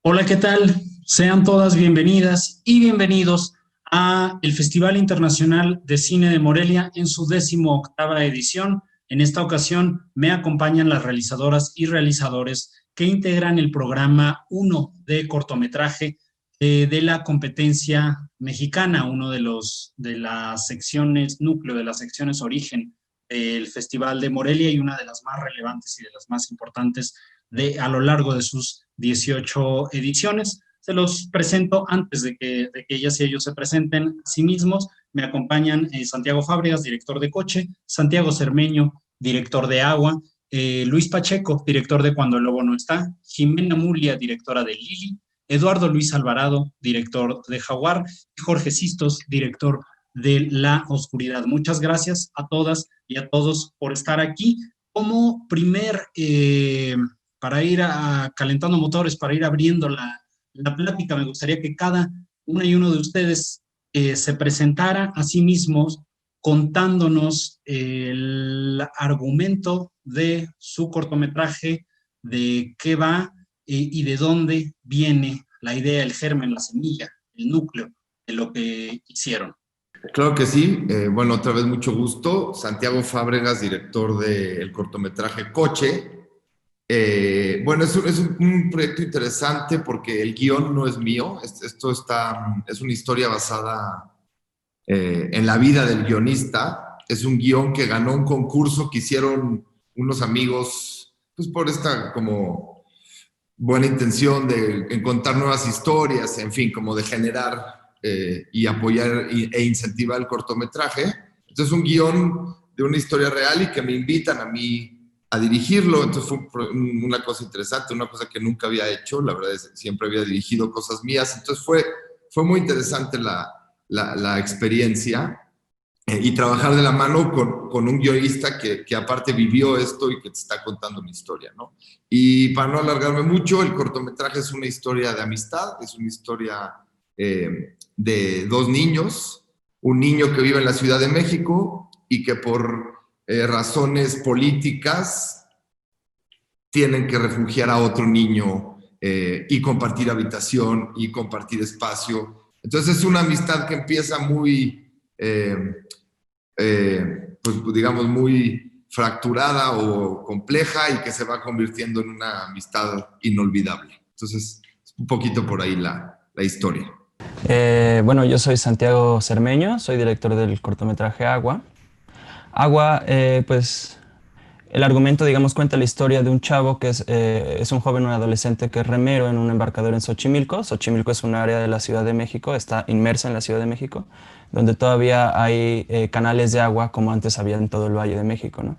Hola, ¿qué tal? Sean todas bienvenidas y bienvenidos a el Festival Internacional de Cine de Morelia en su 18ª edición. En esta ocasión me acompañan las realizadoras y realizadores que integran el programa 1 de cortometraje de la competencia mexicana, uno de las secciones núcleo, de las secciones origen del Festival de Morelia y una de las más relevantes y de las más importantes a lo largo de sus 18 ediciones. Se los presento antes de que ellas y ellos se presenten a sí mismos. Me acompañan Santiago Fábregas, director de Coche, Santiago Cermeño, director de Agua, Luis Pacheco, director de Cuando el Lobo no está, Jimena Mulia, directora de Lili, Eduardo Luis Alvarado, director de Jaguar, y Jorge Sistos, director de La Oscuridad. Muchas gracias a todas y a todos por estar aquí. Como para ir calentando motores, para ir abriendo la plática, me gustaría que cada una y uno de ustedes se presentara a sí mismos contándonos el argumento de su cortometraje, de qué va y de dónde viene la idea, el germen, la semilla, el núcleo de lo que hicieron. Claro que sí. Bueno, otra vez mucho gusto. Santiago Fábregas, director del cortometraje Coche. Bueno, es un proyecto interesante porque el guión no es mío. Es una historia basada en la vida del guionista. Es un guión que ganó un concurso que hicieron unos amigos, pues por esta como buena intención de encontrar nuevas historias, en fin, como de generar y apoyar e incentivar el cortometraje. Entonces, un guión de una historia real y que me invitan a mí a dirigirlo. Entonces, fue una cosa interesante, una cosa que nunca había hecho. La verdad es que siempre había dirigido cosas mías. Entonces, fue muy interesante la experiencia. Y trabajar de la mano con un guionista que aparte vivió esto y que te está contando una historia, ¿no? Y para no alargarme mucho, el cortometraje es una historia de amistad, es una historia de dos niños, un niño que vive en la Ciudad de México y que por razones políticas tienen que refugiar a otro niño y compartir habitación y compartir espacio. Entonces es una amistad que empieza muy... pues digamos, muy fracturada o compleja y que se va convirtiendo en una amistad inolvidable. Entonces, un poquito por ahí la historia. Bueno, yo soy Santiago Cermeño, soy director del cortometraje Agua. Agua, pues el argumento, digamos, cuenta la historia de un chavo que es un joven, un adolescente que es remero en un embarcador en Xochimilco. Xochimilco es un área de la Ciudad de México, está inmersa en la Ciudad de México, donde todavía hay canales de agua como antes había en todo el Valle de México, ¿no?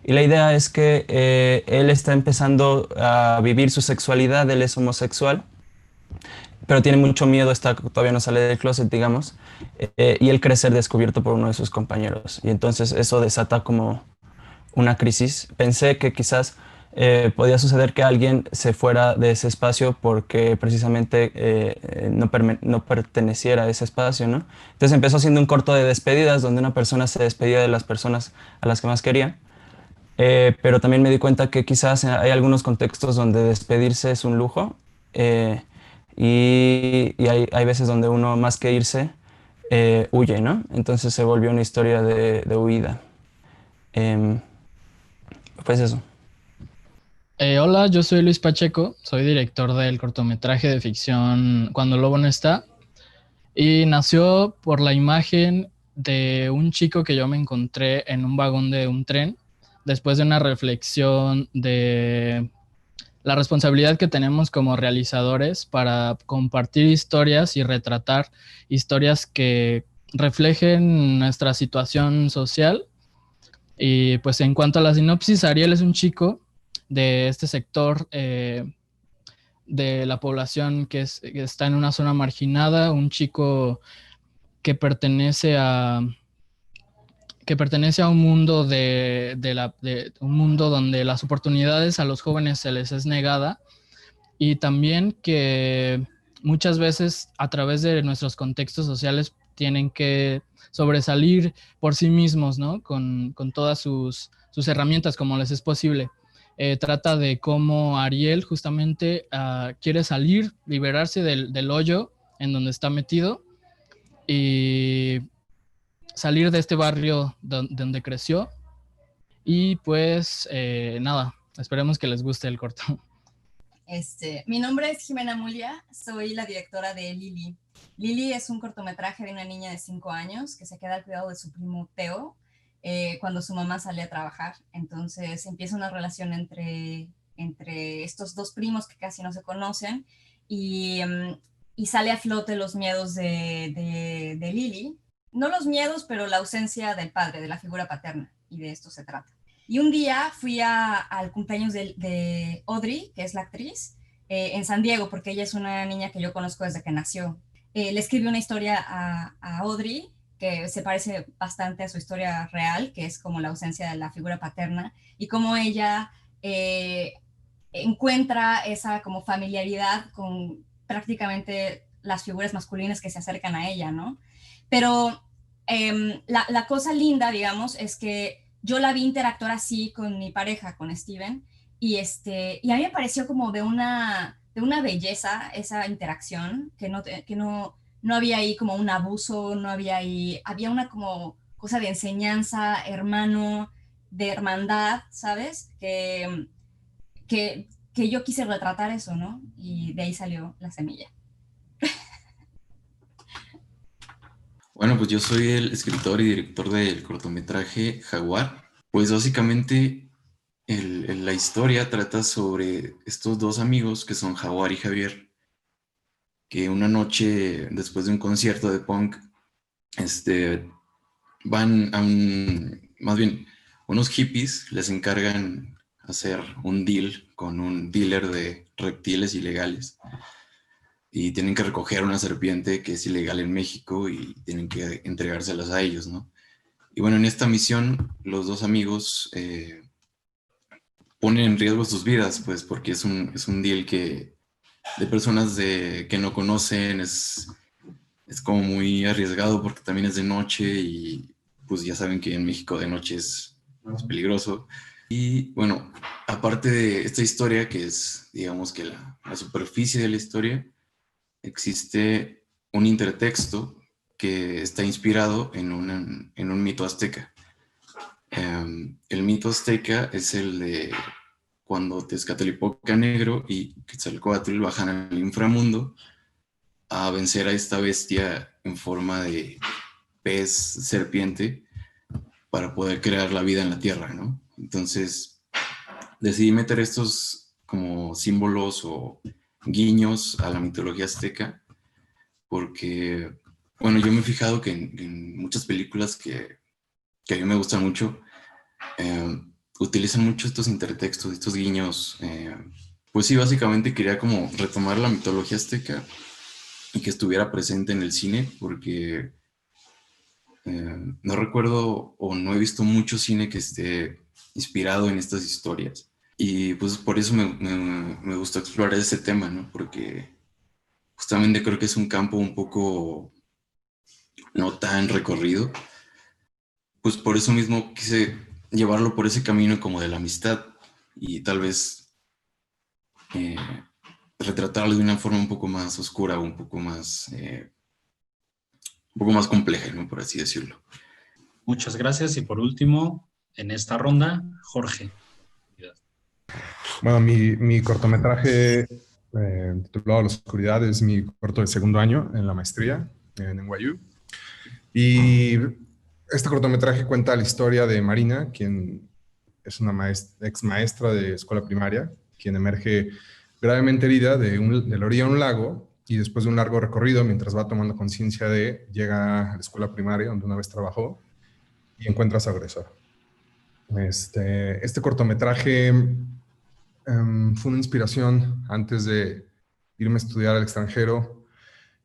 Y la idea es que él está empezando a vivir su sexualidad, él es homosexual, pero tiene mucho miedo, todavía no sale del closet, digamos, y él cree ser descubierto por uno de sus compañeros. Y entonces eso desata como una crisis. Pensé que quizás podía suceder que alguien se fuera de ese espacio porque precisamente no perteneciera a ese espacio, ¿no? Entonces empezó haciendo un corto de despedidas donde una persona se despedía de las personas a las que más quería. Pero también me di cuenta que quizás hay algunos contextos donde despedirse es un lujo y hay veces donde uno más que irse huye, ¿no? Entonces se volvió una historia de huida. Em, pues eso. Hola, yo soy Luis Pacheco, soy director del cortometraje de ficción Cuando el Lobo no está, y nació por la imagen de un chico que yo me encontré en un vagón de un tren después de una reflexión de la responsabilidad que tenemos como realizadores para compartir historias y retratar historias que reflejen nuestra situación social. Y pues en cuanto a la sinopsis, Ariel es un chico de este sector de la población que está en una zona marginada, un chico que pertenece a, que pertenece a un mundo de un mundo donde las oportunidades a los jóvenes se les es negada, y también que muchas veces a través de nuestros contextos sociales tienen que sobresalir por sí mismos, ¿no? Con todas sus herramientas como les es posible. Trata de cómo Ariel justamente quiere salir, liberarse del hoyo en donde está metido y salir de este barrio donde creció. Y pues nada, esperemos que les guste el corto. Mi nombre es Jimena Mulia, soy la directora de Lili. Lili es un cortometraje de una niña de 5 años que se queda al cuidado de su primo Teo cuando su mamá sale a trabajar. Entonces empieza una relación entre estos dos primos que casi no se conocen y sale a flote los miedos de Lili. No los miedos, pero la ausencia del padre, de la figura paterna, y de esto se trata. Y un día fui al cumpleaños de Audrey, que es la actriz, en San Diego, porque ella es una niña que yo conozco desde que nació. Le escribí una historia a Audrey que se parece bastante a su historia real, que es como la ausencia de la figura paterna, y cómo ella encuentra esa como familiaridad con prácticamente las figuras masculinas que se acercan a ella, ¿no? Pero la cosa linda, digamos, es que yo la vi interactuar así con mi pareja, con Steven, y a mí me pareció como de una belleza esa interacción, que no había ahí como un abuso, no había ahí, había una como cosa de enseñanza, hermano, de hermandad, ¿sabes? Que yo quise retratar eso, ¿no? Y de ahí salió la semilla. Bueno, pues yo soy el escritor y director del cortometraje Jaguar. Pues básicamente la historia trata sobre estos dos amigos que son Jaguar y Javier, que una noche después de un concierto de punk, van a más bien, unos hippies les encargan hacer un deal con un dealer de reptiles ilegales. Y tienen que recoger una serpiente que es ilegal en México y tienen que entregárselas a ellos, ¿no? Y bueno, en esta misión los dos amigos ponen en riesgo sus vidas, pues porque es un deal de personas que no conocen, es como muy arriesgado porque también es de noche y pues ya saben que en México de noche es peligroso. Y bueno, aparte de esta historia que es, digamos que la superficie de la historia, existe un intertexto que está inspirado en un mito azteca. El mito azteca es el de cuando Tezcatlipoca Negro y Quetzalcóatl bajan al inframundo a vencer a esta bestia en forma de pez serpiente para poder crear la vida en la tierra, ¿no? Entonces decidí meter estos como símbolos o guiños a la mitología azteca, porque, bueno, yo me he fijado que en muchas películas que a mí me gustan mucho, utilizan mucho estos intertextos, estos guiños. Pues sí, básicamente quería como retomar la mitología azteca y que estuviera presente en el cine, porque no recuerdo o no he visto mucho cine que esté inspirado en estas historias. Y pues por eso me gustó explorar ese tema, ¿no? Porque justamente creo que es un campo un poco no tan recorrido. Pues por eso mismo quise llevarlo por ese camino como de la amistad y tal vez retratarlo de una forma un poco más oscura, un poco más compleja, ¿no? Por así decirlo. Muchas gracias. Y por último, en esta ronda, Jorge. Bueno, mi cortometraje titulado La Oscuridad es mi corto de segundo año en la maestría en NYU. Y este cortometraje cuenta la historia de Marina, quien es una ex maestra de escuela primaria, quien emerge gravemente herida de la orilla de un lago y después de un largo recorrido, mientras va tomando conciencia llega a la escuela primaria donde una vez trabajó y encuentra a su agresor. Este cortometraje fue una inspiración antes de irme a estudiar al extranjero.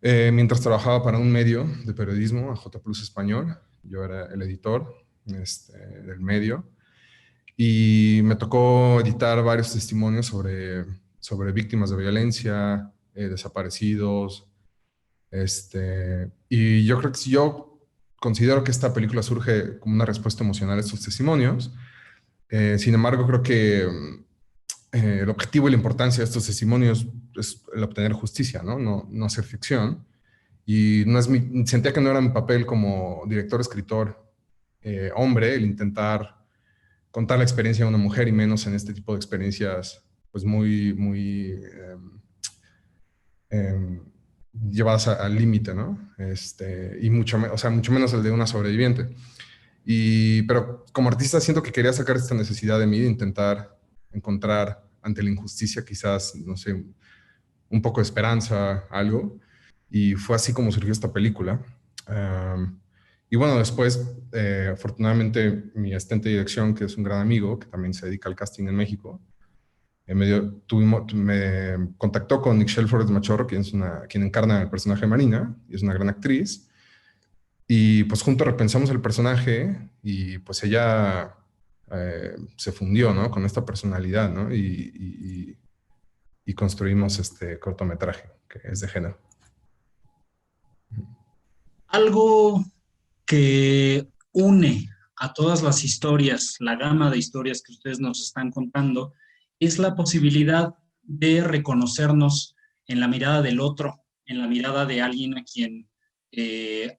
Mientras trabajaba para un medio de periodismo, AJ Plus Español, yo era el editor del medio y me tocó editar varios testimonios sobre víctimas de violencia, desaparecidos. Y yo considero que esta película surge como una respuesta emocional a estos testimonios. Sin embargo, creo que el objetivo y la importancia de estos testimonios es el obtener justicia, ¿no? No hacer ficción. Y no es sentía que no era mi papel como director, escritor, hombre, el intentar contar la experiencia de una mujer, y menos en este tipo de experiencias pues muy llevadas al límite, ¿no? Y mucho menos el de una sobreviviente. Pero como artista siento que quería sacar esta necesidad de mí de intentar encontrar ante la injusticia quizás, no sé, un poco de esperanza, algo. Y fue así como surgió esta película. Y bueno, después, afortunadamente, mi asistente de dirección, que es un gran amigo, que también se dedica al casting en México, me contactó con Nichelle Flores Machorro, quien encarna el personaje de Marina, y es una gran actriz. Y pues juntos repensamos el personaje y pues ella se fundió, ¿no? Con esta personalidad, ¿no? Y construimos este cortometraje, que es de género. Algo que une a todas las historias, la gama de historias que ustedes nos están contando, es la posibilidad de reconocernos en la mirada del otro, en la mirada de alguien a quien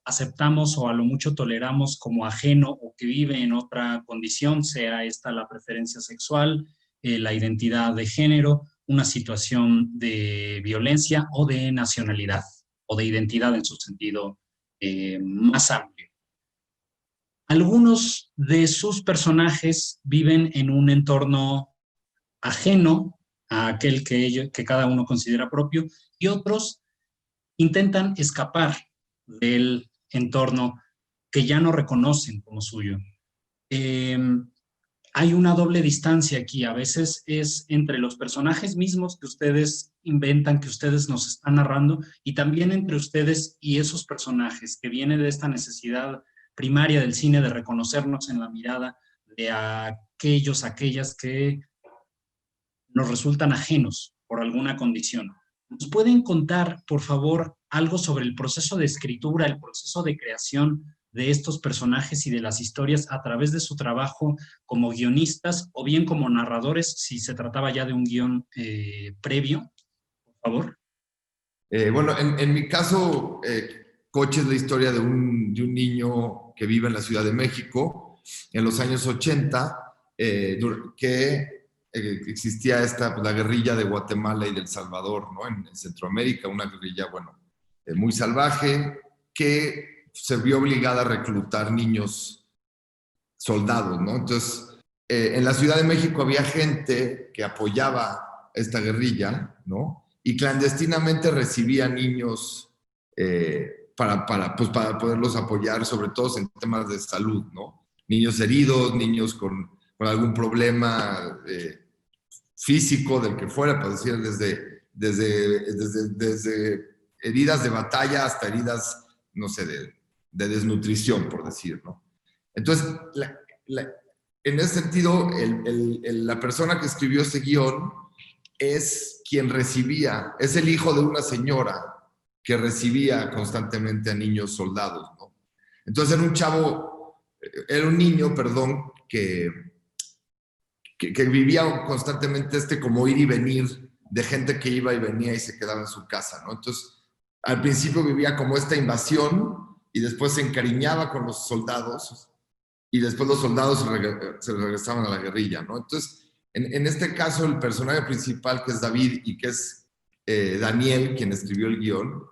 aceptamos o a lo mucho toleramos como ajeno o que vive en otra condición, sea esta la preferencia sexual, la identidad de género, una situación de violencia o de nacionalidad o de identidad en su sentido más amplio. Algunos de sus personajes viven en un entorno ajeno a aquel que cada uno considera propio, y otros intentan escapar del entorno que ya no reconocen como suyo. Hay una doble distancia aquí, a veces es entre los personajes mismos que ustedes inventan, que ustedes nos están narrando, y también entre ustedes y esos personajes, que viene de esta necesidad primaria del cine de reconocernos en la mirada de aquellas que nos resultan ajenos por alguna condición. ¿Nos pueden contar, por favor, algo sobre el proceso de escritura, el proceso de creación de estos personajes y de las historias a través de su trabajo como guionistas o bien como narradores, si se trataba ya de un guión previo, por favor? Bueno, en mi caso, Coche es la historia de un niño que vive en la Ciudad de México en los años 80, que existía la guerrilla de Guatemala y del Salvador, ¿no? En Centroamérica, una guerrilla, bueno, muy salvaje, que se vio obligada a reclutar niños soldados, ¿no? Entonces, en la Ciudad de México había gente que apoyaba esta guerrilla, ¿no? Y clandestinamente recibía niños para poderlos apoyar, sobre todo en temas de salud, ¿no? Niños heridos, niños con algún problema físico, del que fuera, por decir, desde heridas de batalla hasta heridas, no sé, de desnutrición, por decir, ¿no? Entonces, en ese sentido, la persona que escribió ese guión es quien recibía, es el hijo de una señora que recibía constantemente a niños soldados, ¿no? Entonces era un niño, perdón, que vivía constantemente como ir y venir de gente que iba y venía y se quedaba en su casa, ¿no? Entonces, al principio vivía como esta invasión y después se encariñaba con los soldados y después los soldados se regresaban a la guerrilla, ¿no? Entonces, en este caso, el personaje principal, que es David y que es Daniel, quien escribió el guión,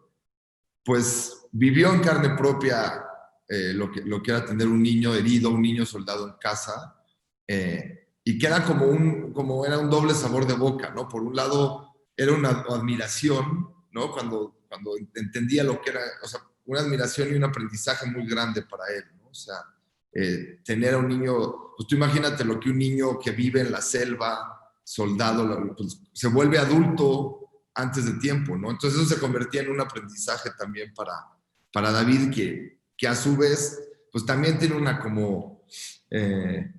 pues vivió en carne propia lo que era tener un niño herido, un niño soldado en casa, y que era como era un doble sabor de boca, ¿no? Por un lado, era una admiración, ¿no? Cuando entendía lo que era, o sea, una admiración y un aprendizaje muy grande para él, ¿no? O sea, tener a un niño, pues tú imagínate lo que un niño que vive en la selva, soldado, pues, se vuelve adulto antes de tiempo, ¿no? Entonces eso se convertía en un aprendizaje también para David, que a su vez, pues también tiene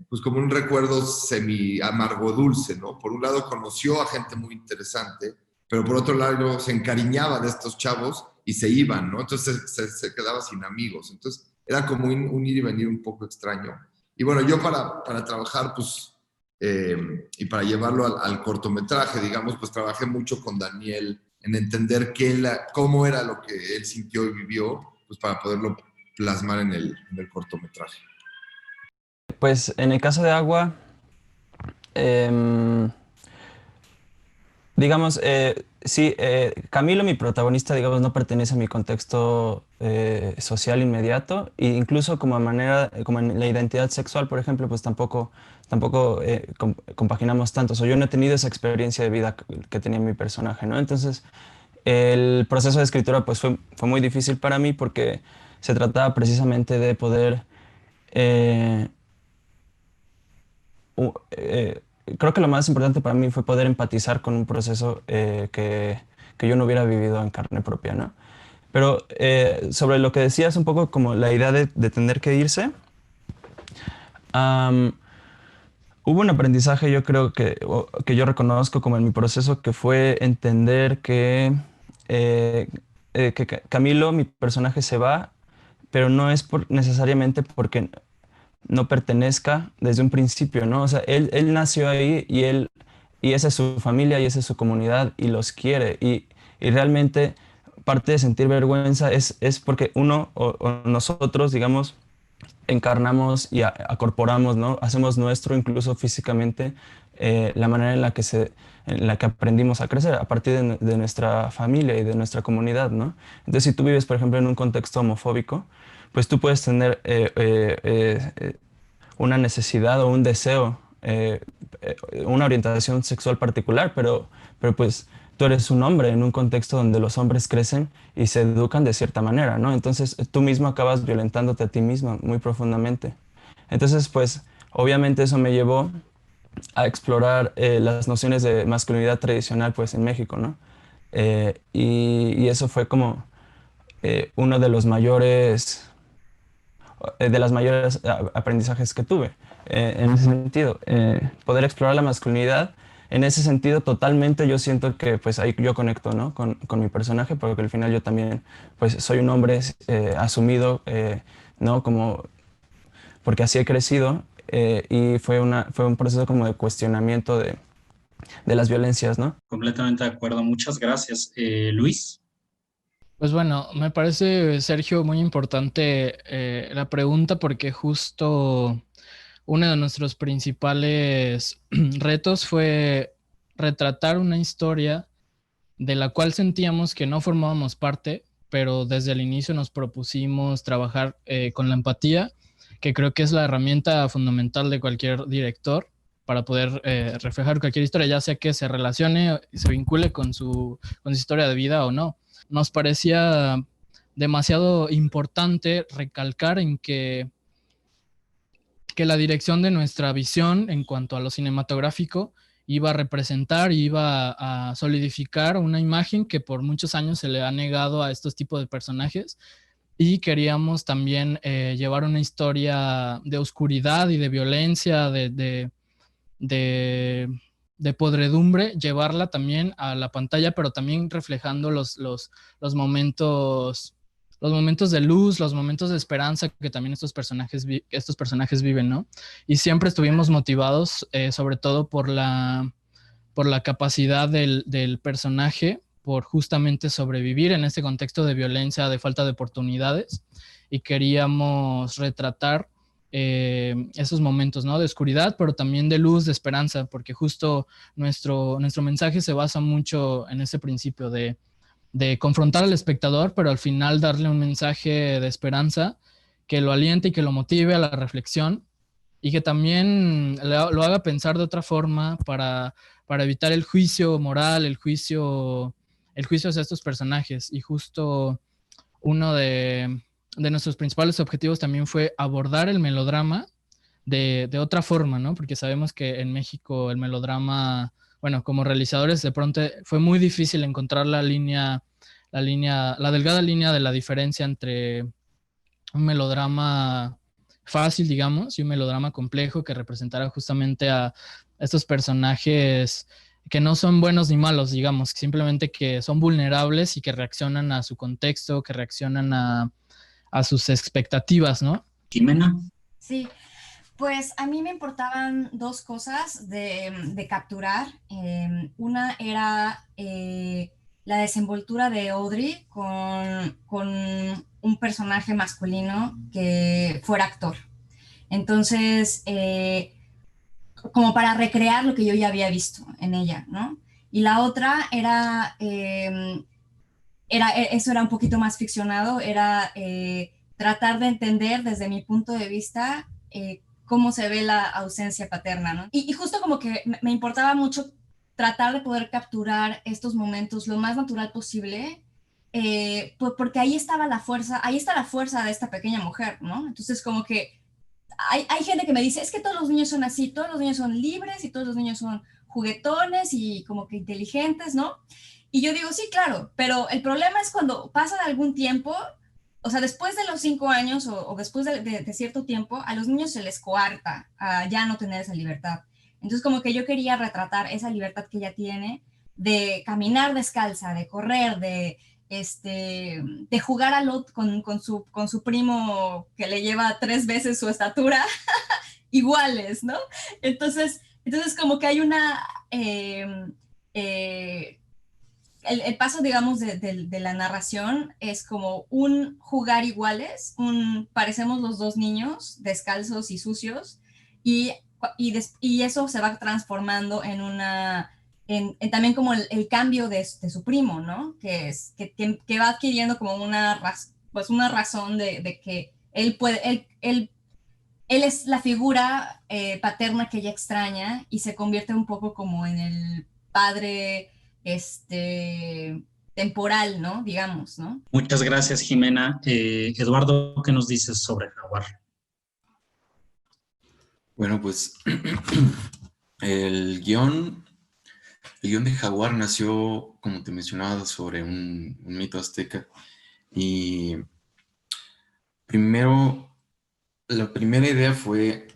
pues como un recuerdo semi amargo dulce, ¿no? Por un lado conoció a gente muy interesante, pero por otro lado se encariñaba de estos chavos y se iban, ¿no? Entonces se quedaba sin amigos. Entonces era como un ir y venir un poco extraño. Y bueno, yo para trabajar, pues y para llevarlo al cortometraje, digamos, pues trabajé mucho con Daniel en entender cómo era lo que él sintió y vivió, pues para poderlo plasmar en el cortometraje. Pues en el caso de Agua, digamos, sí, Camilo, mi protagonista, digamos, no pertenece a mi contexto social inmediato, e incluso como como en la identidad sexual, por ejemplo, pues tampoco compaginamos tanto. O sea, yo no he tenido esa experiencia de vida que tenía mi personaje, ¿no? Entonces, el proceso de escritura pues fue muy difícil para mí porque se trataba precisamente de poder... eh, u- eh, creo que lo más importante para mí fue poder empatizar con un proceso que yo no hubiera vivido en carne propia, ¿no? Pero sobre lo que decías, un poco como la idea de tener que irse, am, hubo un aprendizaje, yo creo que yo reconozco como en mi proceso, que fue entender eh, que Camilo, mi personaje, se va, pero no es necesariamente porque no pertenezca desde un principio, ¿no? O sea, él nació ahí y esa es su familia y esa es su comunidad y los quiere. Y realmente parte de sentir vergüenza es porque uno o nosotros, digamos, encarnamos y acorporamos, ¿no? Hacemos nuestro, incluso físicamente, la manera en la que aprendimos a crecer, a partir de nuestra familia y de nuestra comunidad, ¿no? Entonces, si tú vives, por ejemplo, en un contexto homofóbico, pues tú puedes tener una necesidad o un deseo, una orientación sexual particular, pero pues tú eres un hombre en un contexto donde los hombres crecen y se educan de cierta manera, ¿no? Entonces tú mismo acabas violentándote a ti mismo muy profundamente. Entonces, pues obviamente eso me llevó a explorar las nociones de masculinidad tradicional, pues en México, ¿no? Y eso fue como uno de las mayores aprendizajes que tuve en ese sentido. Poder explorar la masculinidad, en ese sentido totalmente yo siento que pues ahí yo conecto, ¿no? con mi personaje, porque al final yo también pues soy un hombre asumido, ¿no? Como, porque así he crecido y fue un proceso como de cuestionamiento de las violencias, ¿no? Completamente de acuerdo. Muchas gracias. Luis. Pues bueno, me parece, Sergio, muy importante la pregunta porque justo uno de nuestros principales retos fue retratar una historia de la cual sentíamos que no formábamos parte, pero desde el inicio nos propusimos trabajar con la empatía, que creo que es la herramienta fundamental de cualquier director para poder reflejar cualquier historia, ya sea que se relacione y se vincule con su historia de vida o no. Nos parecía demasiado importante recalcar en que la dirección de nuestra visión en cuanto a lo cinematográfico iba a representar, iba a solidificar una imagen que por muchos años se le ha negado a estos tipos de personajes, y queríamos también llevar una historia de oscuridad y de violencia, de podredumbre, llevarla también a la pantalla, pero también reflejando los momentos de luz, los momentos de esperanza que también estos personajes viven, ¿no? Y siempre estuvimos motivados, sobre todo por la capacidad del personaje, por justamente sobrevivir en este contexto de violencia, de falta de oportunidades, y queríamos retratar esos momentos, ¿no? De oscuridad, pero también de luz, de esperanza, porque justo nuestro mensaje se basa mucho en ese principio de confrontar al espectador, pero al final darle un mensaje de esperanza que lo aliente y que lo motive a la reflexión, y que también lo haga pensar de otra forma para evitar el juicio moral, el juicio hacia estos personajes. Y justo uno de nuestros principales objetivos también fue abordar el melodrama de otra forma, ¿no? Porque sabemos que en México el melodrama, bueno, como realizadores de pronto fue muy difícil encontrar la delgada línea de la diferencia entre un melodrama fácil, digamos, y un melodrama complejo que representara justamente a estos personajes que no son buenos ni malos, digamos, simplemente que son vulnerables y que reaccionan a su contexto, que reaccionan a sus expectativas, ¿no? Jimena. Sí, Pues a mí me importaban dos cosas de capturar. Una era la desenvoltura de Audrey con un personaje masculino que fuera actor. Entonces, como para recrear lo que yo ya había visto en ella, ¿no? Y la otra eso era un poquito más ficcionado, era tratar de entender desde mi punto de vista cómo se ve la ausencia paterna, ¿no? Y justo como que me importaba mucho tratar de poder capturar estos momentos lo más natural posible, porque ahí estaba la fuerza, ahí está la fuerza de esta pequeña mujer, ¿no? Entonces como que hay gente que me dice, es que todos los niños son así, todos los niños son libres y todos los niños son juguetones y como que inteligentes, ¿no? Y yo digo, sí, claro, pero el problema es cuando pasa de algún tiempo, o sea, después de los 5 años o después de cierto tiempo, a los niños se les coarta a ya no tener esa libertad. Entonces, como que yo quería retratar esa libertad que ella tiene de caminar descalza, de correr, de jugar con su primo que le lleva 3 veces su estatura, iguales, ¿no? Entonces como que hay una... el paso, digamos, de la narración es como un jugar iguales, parecemos los dos niños descalzos y sucios, y, y eso se va transformando en también como el cambio de su primo, ¿no? Que va adquiriendo como pues una razón de que él es la figura paterna que ella extraña y se convierte un poco como en el padre temporal, ¿no? Digamos, ¿no? Muchas gracias, Jimena. Eduardo, ¿qué nos dices sobre Jaguar? Bueno, pues el guión de Jaguar nació, como te mencionaba, sobre un mito azteca. Y la primera idea fue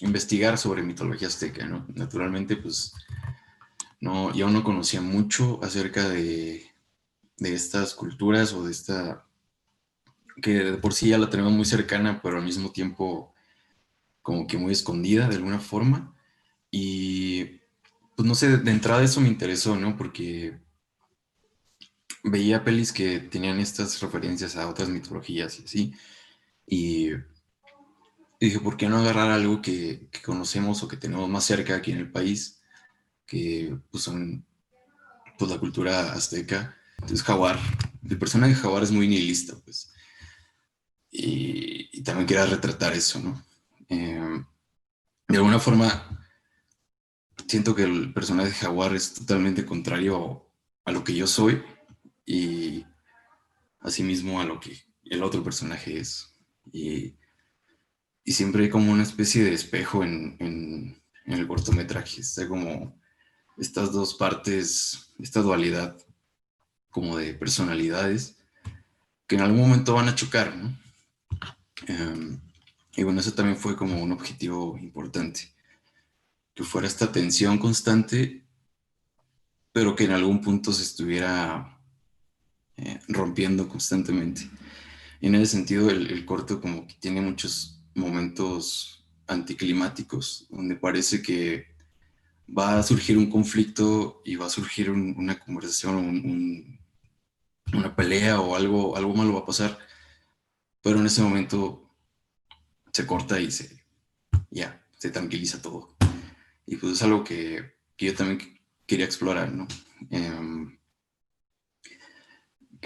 investigar sobre mitología azteca, ¿no? Naturalmente, pues, yo no conocía mucho acerca de estas culturas o de esta, que de por sí ya la tenemos muy cercana, pero al mismo tiempo como que muy escondida de alguna forma. Y pues no sé, de entrada eso me interesó, ¿no? Porque veía pelis que tenían estas referencias a otras mitologías y así. Y dije, ¿por qué no agarrar algo que conocemos o que tenemos más cerca aquí en el país? Que pues son pues la cultura azteca. Entonces Jaguar, el personaje de Jaguar es muy nihilista, pues. Y también quería retratar eso, ¿no? De alguna forma, siento que el personaje de Jaguar es totalmente contrario a lo que yo soy y asimismo a lo que el otro personaje es. Y siempre hay como una especie de espejo en el cortometraje. Está como estas dos partes, esta dualidad como de personalidades que en algún momento van a chocar, ¿no? Y bueno, eso también fue como un objetivo importante, que fuera esta tensión constante, pero que en algún punto se estuviera rompiendo constantemente. Y en ese sentido, el corto como que tiene muchos momentos anticlimáticos, donde parece que va a surgir un conflicto y va a surgir una conversación, una pelea o algo malo va a pasar, pero en ese momento se corta y se tranquiliza todo. Y pues es algo que yo también quería explorar, ¿no?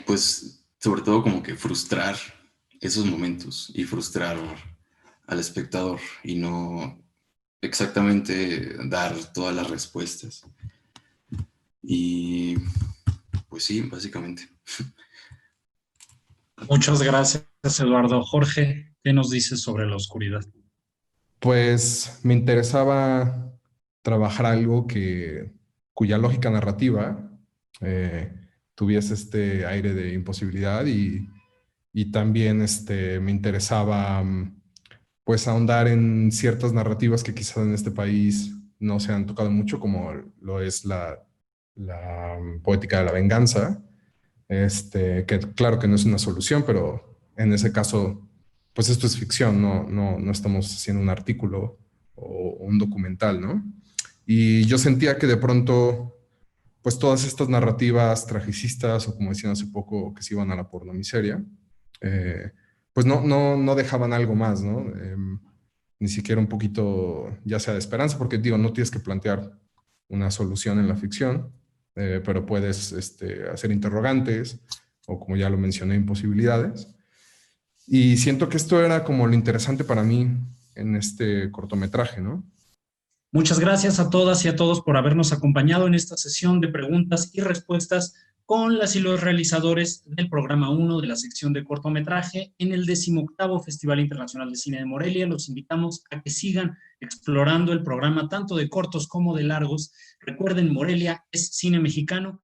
Pues sobre todo como que frustrar esos momentos y frustrar al espectador y no exactamente dar todas las respuestas. Y pues sí, básicamente. Muchas gracias, Eduardo. Jorge, ¿qué nos dices sobre la oscuridad? Pues me interesaba trabajar algo cuya lógica narrativa tuviese este aire de imposibilidad y también me interesaba pues ahondar en ciertas narrativas que quizás en este país no se han tocado mucho, como lo es la poética de la venganza, que claro que no es una solución, pero en ese caso pues esto es ficción, no estamos haciendo un artículo o un documental, ¿no? Y yo sentía que de pronto, pues todas estas narrativas tragicistas, o como decían hace poco, que se iban a la pornomiseria, pues no dejaban algo más, ¿no? Ni siquiera un poquito, ya sea de esperanza, porque digo, no tienes que plantear una solución en la ficción, pero puedes hacer interrogantes, o como ya lo mencioné, imposibilidades. Y siento que esto era como lo interesante para mí en este cortometraje, ¿no? Muchas gracias a todas y a todos por habernos acompañado en esta sesión de preguntas y respuestas con las y los realizadores del programa 1 de la sección de cortometraje en el 18º Festival Internacional de Cine de Morelia. Los invitamos a que sigan explorando el programa tanto de cortos como de largos. Recuerden, Morelia es cine mexicano